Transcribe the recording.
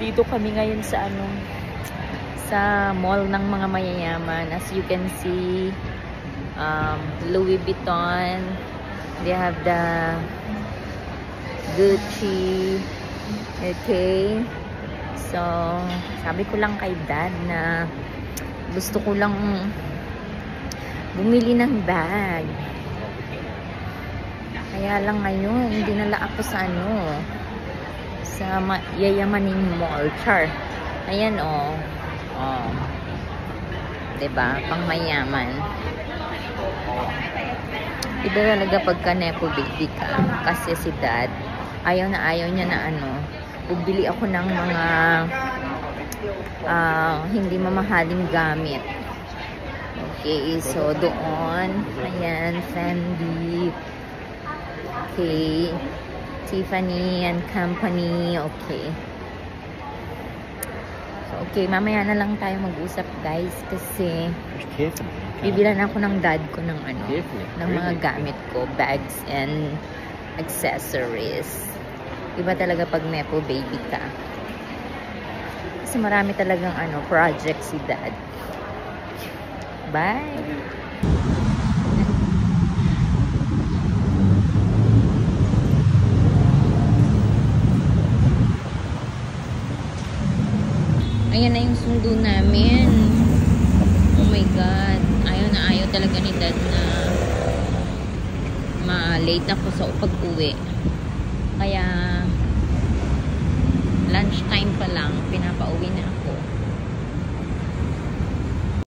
Dito kami ngayon sa sa mall ng mga mayayaman. As you can see, Louis Vuitton. They have the Gucci. Okay. So, sabi ko lang kay Dad na gusto ko lang bumili ng bag. Kaya lang ngayon, dinala ako sa sa Yayamanin Mall. Char. Ayan, oh. Oh. Diba? Pang mayaman. Iba talaga pagka nepo baby ka. Kasi si Dad, ayaw niya na bubili ako ng mga hindi mamahaling gamit. Okay, so doon, ayan, Fendi. Okay, Tiffany and Company. Okay. So, okay, mamaya na lang tayo mag-usap, guys, kasi bibilan ako ng dad ko ng ng mga gamit ko, bags and accessories. Iba talaga pag nepo baby ka. Kasi marami talagang project si Dad. Bye! Ayan na yung sundo namin. Oh my God. Ayaw na ayaw talaga ni Dad na ma-late ako sa pag-uwi. Kaya lunchtime pa lang, pinapauwi na ako.